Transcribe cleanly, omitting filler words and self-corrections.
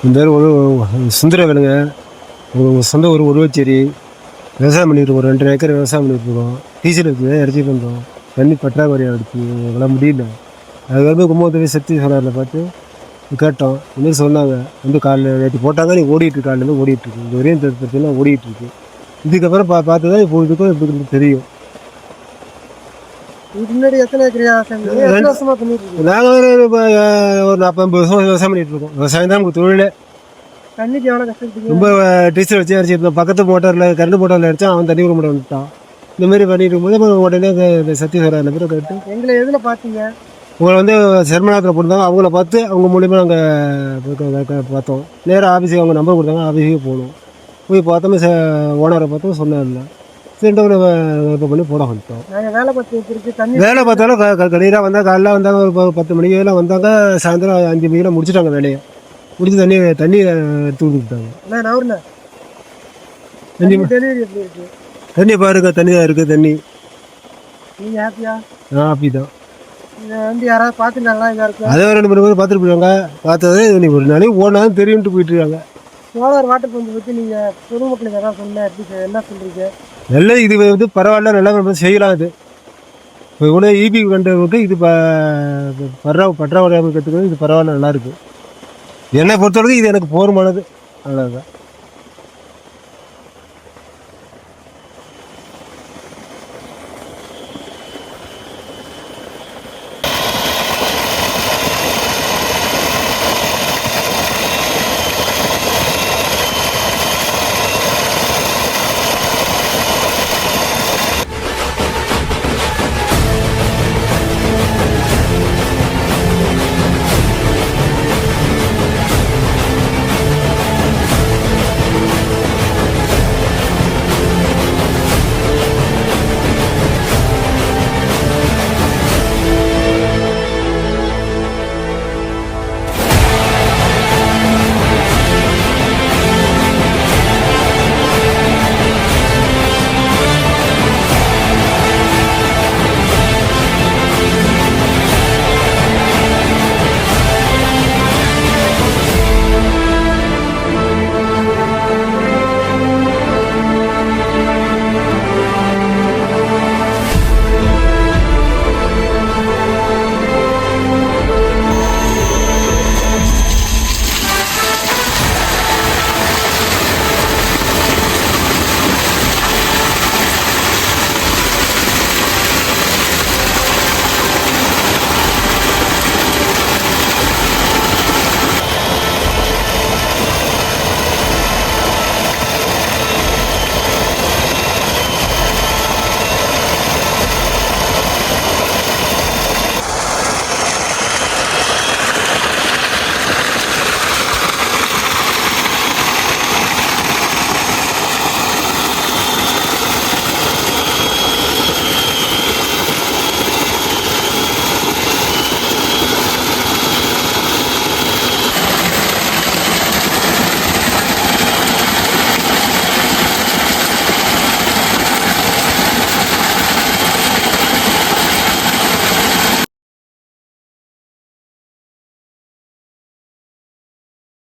இந்த ஒரு சுந்தர வேலுங்க. சொந்த ஒரு உருவச்சேரி விவசாயம் பண்ணிட்டுருக்கோம். 2 ஏக்கர் விவசாயம் பண்ணிட்டுருக்கோம். டீசல் இருக்குது இறச்சிட்டு இருந்தோம். தண்ணி பற்றாக்குறை ஆகிடுச்சு, எங்களால் முடியல. அதுக்கப்புறம் கும்பகோணத்துல சக்தி சோலாரில் பார்த்து கேட்டோம். இன்னும் சொன்னாங்க வந்து காலைல நேற்று போட்டாங்க, நீ ஓடிட்டுருக்கு, காலையிலேருந்து ஓடிட்டுருக்கு, இந்த வரையும் பார்த்தீங்கன்னா ஓடிட்டுருக்கு. இதுக்கப்புறம் பார்த்து தான் இப்போ இதுக்கும் இப்படி தெரியும். முன்னாடி எத்தனை ஏக்கரியா வருஷமா பண்ணிட்டு நாங்கள் ஒரு 40-50 வருஷம் விவசாயம் பண்ணிட்டு இருக்கோம். விவசாயம் தான் நமக்கு தொழிலே. தண்ணிக்கு எவ்வளோ கஷ்டப்பட்டீங்க? ரொம்ப டீசல் வச்சு அரைச்சிருந்தோம். பக்கத்து மோட்டரில் கரண்ட் மோட்டரில் அடித்தா அவன் தண்ணி விட மாட்டேன் வந்துட்டான். இந்த மாதிரி பண்ணிட்டு இருக்கும்போது உடனே சக்தி சோலாரில் பேர் கேட்டு எங்களை எதில் பார்த்தீங்க? உங்களை வந்து செர்மநாத்தில் போட்டாங்க. அவங்கள பார்த்து அவங்க மூலியமாக நாங்கள் பார்த்தோம். நேராக ஆஃபீஸுக்கு அவங்க நம்பர் கொடுத்தாங்க. ஆஃபீஸுக்கு போகணும். போய் பார்த்தோமே ஓனரை பார்த்தோம், சொன்னார்ல சரிட்டு இப்போ பண்ணி போட வந்துட்டோம். நாங்கள் வேலை பார்த்து தண்ணி வேலை பார்த்தாலும் கடையில் வந்தால் காலையில் வந்தாங்க, ஒரு 10 மணிக்கெல்லாம் வந்தாங்க. சாயந்தரம் 5 மணிக்கெல்லாம் முடிச்சுட்டாங்க வேலையை. முடிச்சு தண்ணி எடுத்து கொடுத்துட்டாங்க. டெலிவரி எப்படி இருக்கு? தண்ணி பாருங்க, தண்ணி தான் இருக்குது. தண்ணி நீங்கள் ஹாப்பியா? ஹாப்பி தான். இதை வந்து யாராவது பார்த்துருக்காங்களா? இதாக இருக்கு அதே 2-3 பேர் பார்த்துட்டு போயிருவாங்க. பார்த்தது நீ ஒரு நாளைக்கு ஓனாலும் தெரியும்ட்டு போயிட்டு இருக்காங்க. சோலார் வாட்டர் பம்பை பற்றி நீங்கள் பொதுமக்களுக்கு எதாவது சொன்ன எப்படி என்ன சொல்கிறீங்க? நல்லா இது வந்து பரவாயில்ல, நல்லா நம்ம செய்யலாம். இது இப்போ இவ்வளோ ஈபி கண்டுவிட்டு இது பற்றாக்குறையாக இருக்கிறதுக்கு இது பரவாயில்ல, நல்லாயிருக்கு. என்னை பொறுத்தவரைக்கும் இது எனக்கு போதுமானது. அவ்வளோதான்.